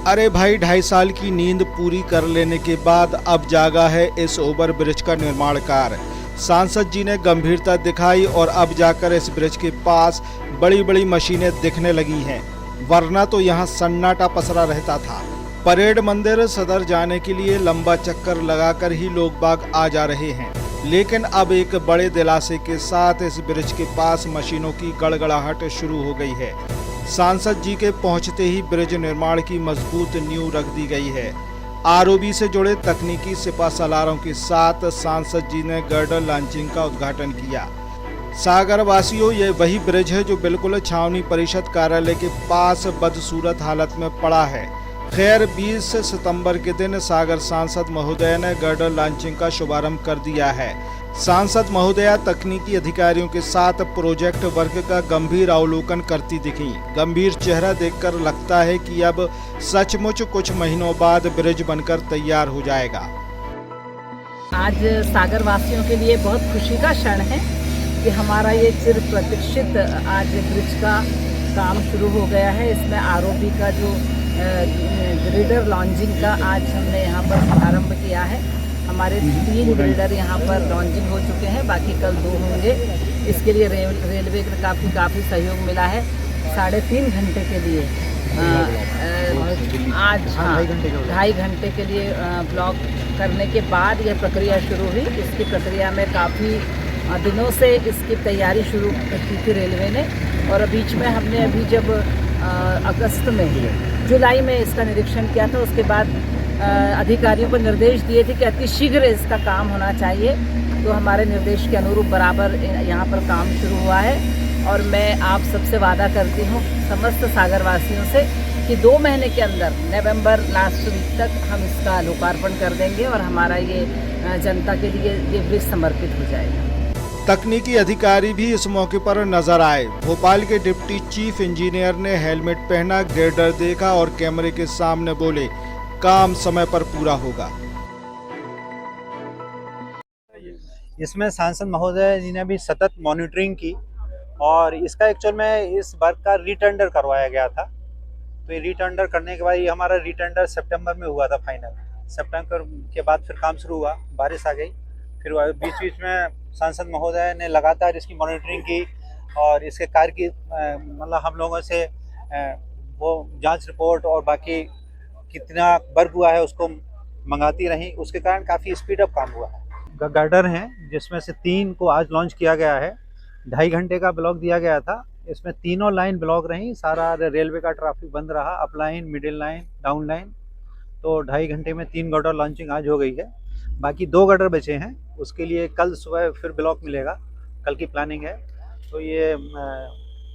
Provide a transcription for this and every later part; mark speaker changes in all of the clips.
Speaker 1: अरे भाई 2.5 साल की नींद पूरी कर लेने के बाद अब जागा है इस ओवर ब्रिज का निर्माण कार्य। सांसद जी ने गंभीरता दिखाई और अब जाकर इस ब्रिज के पास बड़ी बड़ी मशीनें दिखने लगी हैं, वरना तो यहाँ सन्नाटा पसरा रहता था। परेड मंदिर सदर जाने के लिए लंबा चक्कर लगाकर ही लोग बाग आ जा रहे हैं, लेकिन अब एक बड़े दिलासे के साथ इस ब्रिज के पास मशीनों की गड़गड़ाहट शुरू हो गई है। सांसद जी के पहुंचते ही ब्रिज निर्माण की मजबूत नींव रख दी गई है। आरओबी से जुड़े तकनीकी सिपा सलारों के साथ सांसद जी ने गर्डर लॉन्चिंग का उद्घाटन किया। सागर वासियों, ये वही ब्रिज है जो बिल्कुल छावनी परिषद कार्यालय के पास बदसूरत हालत में पड़ा है। खैर 20 सितंबर के दिन सागर सांसद महोदय ने गर्डर लॉन्चिंग का शुभारंभ कर दिया है। सांसद महोदया तकनीकी अधिकारियों के साथ प्रोजेक्ट वर्क का गंभीर अवलोकन करती दिखी। गंभीर चेहरा देखकर लगता है कि अब सचमुच कुछ महीनों बाद ब्रिज बनकर तैयार हो जाएगा।
Speaker 2: आज सागर वासियों के लिए बहुत खुशी का क्षण है कि हमारा ये चिर प्रतीक्षित आज ब्रिज का काम शुरू हो गया है। इसमें आरओबी का जो ग्रेडर लॉन्चिंग का आज हमने यहाँ पर शुभारंभ किया है। हमारे 3 ग्रेडर यहाँ पर लॉन्चिंग हो चुके हैं, बाकी कल 2 होंगे। इसके लिए रेलवे का काफ़ी सहयोग मिला है। 3.5 घंटे के लिए आज 2.5 घंटे के लिए ब्लॉक करने के बाद यह प्रक्रिया शुरू हुई। इसकी प्रक्रिया में काफ़ी दिनों से इसकी तैयारी शुरू की थी रेलवे ने, और बीच में हमने अभी जब जुलाई में इसका निरीक्षण किया था, उसके बाद अधिकारियों को निर्देश दिए थे कि अति शीघ्र इसका काम होना चाहिए। तो हमारे निर्देश के अनुरूप बराबर यहाँ पर काम शुरू हुआ है, और मैं आप सबसे वादा करती हूँ समस्त सागरवासियों से कि 2 महीने के अंदर नवंबर लास्ट वीक तक हम इसका लोकार्पण कर देंगे और हमारा ये जनता के लिए ये ब्रिज समर्पित हो जाएगा।
Speaker 1: तकनीकी अधिकारी भी इस मौके पर नजर आए। भोपाल के डिप्टी चीफ इंजीनियर ने हेलमेट पहना, ग्रेडर देखा और कैमरे के सामने बोले, काम समय पर पूरा होगा।
Speaker 3: इसमें सांसद महोदय जी ने भी सतत मॉनिटरिंग की, और इसका एक्चुअल में इस वर्क का रीटेंडर करवाया गया था। तो ये रीटेंडर करने के बाद ये हमारा रीटेंडर सितंबर में हुआ था फाइनल। सितंबर के बाद फिर काम शुरू हुआ, बारिश आ गई, फिर बीच बीच में सांसद महोदय ने लगातार इसकी मॉनिटरिंग की, और इसके कार्य की मतलब हम लोगों से वो जांच रिपोर्ट और बाकी कितना वर्क हुआ है उसको मंगाती रही। उसके कारण काफ़ी स्पीड अप काम हुआ है। गर्डर हैं जिसमें से 3 को आज लॉन्च किया गया है। 2.5 घंटे का ब्लॉक दिया गया था। इसमें तीनों लाइन ब्लॉक रही, सारा रेलवे का ट्रैफिक बंद रहा, up line, middle line, down line. तो 2.5 घंटे में 3 गर्डर लॉन्चिंग आज हो गई है। बाकी 2 गर्डर बचे हैं, उसके लिए कल सुबह फिर ब्लॉक मिलेगा, कल की प्लानिंग है। तो ये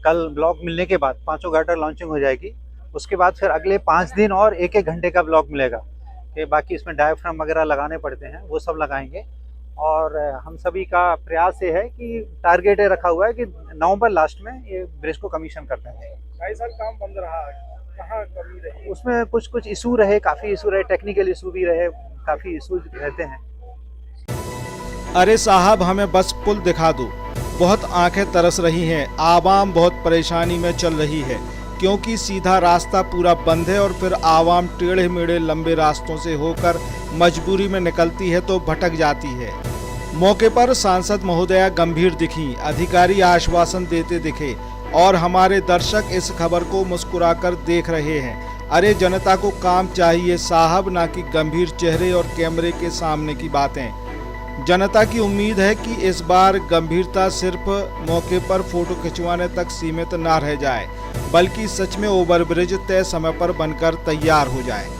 Speaker 3: कल ब्लॉक मिलने के बाद 5 गर्डर लॉन्चिंग हो जाएगी। उसके बाद फिर अगले 5 दिन और 1-1 घंटे का ब्लॉक मिलेगा, कि बाकी इसमें डायफ्राम वगैरह लगाने पड़ते हैं, वो सब लगाएंगे। और हम सभी का प्रयास ये है कि टारगेट रखा हुआ है कि नवंबर लास्ट में ये ब्रिज को कमीशन करते हैं।
Speaker 1: 2.5 साल काम बंद रहा, कहाँ कमी रही?
Speaker 3: उसमें कुछ इशू रहे, काफ़ी इशू रहे, टेक्निकल इशू भी रहे, काफ़ी इशू रहते हैं।
Speaker 1: अरे साहब, हमें बस पुल दिखा दो। बहुत आंखें तरस रही हैं। आवाम बहुत परेशानी में चल रही है, क्योंकि सीधा रास्ता पूरा बंद है और फिर आवाम टेढ़े मेढ़े लंबे रास्तों से होकर मजबूरी में निकलती है तो भटक जाती है। मौके पर सांसद महोदया गंभीर दिखी, अधिकारी आश्वासन देते दिखे, और हमारे दर्शक इस खबर को मुस्कुराकर देख रहे हैं। अरे जनता को काम चाहिए साहब, ना कि गंभीर चेहरे और कैमरे के सामने की बातें। जनता की उम्मीद है कि इस बार गंभीरता सिर्फ मौके पर फोटो खिंचवाने तक सीमित ना रह जाए, बल्कि सच में ओवरब्रिज तय समय पर बनकर तैयार हो जाए।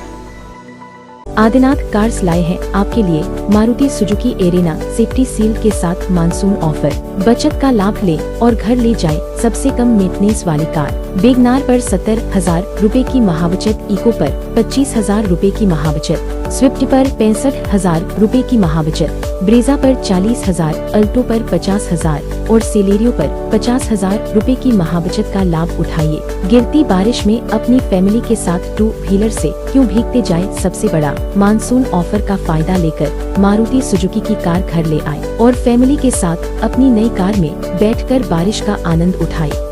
Speaker 4: आदिनाथ कार्स लाए हैं आपके लिए Maruti Suzuki arena safety seal के साथ मानसून ऑफर। बचत का लाभ ले और घर ले जाए सबसे कम मेंटेनेंस वाली कार। वेगनार पर 70,000 रुपए की महाबचत, इको पर 25,000 रुपए की महाबचत, स्विफ्ट पर 65,000 रुपए की महाबचत, ब्रेजा पर 40,000, अल्टो पर 50,000 और सेलेरियो पर 50,000 रुपए की महाबचत का लाभ उठाइए। गिरती बारिश में अपनी फैमिली के साथ 2 व्हीलर से क्यों भीगते जाए, सबसे बड़ा मानसून ऑफर का फायदा लेकर मारुति सुजुकी की कार घर ले आए और फैमिली के साथ अपनी नई कार में बैठकर बारिश का आनंद उठाए।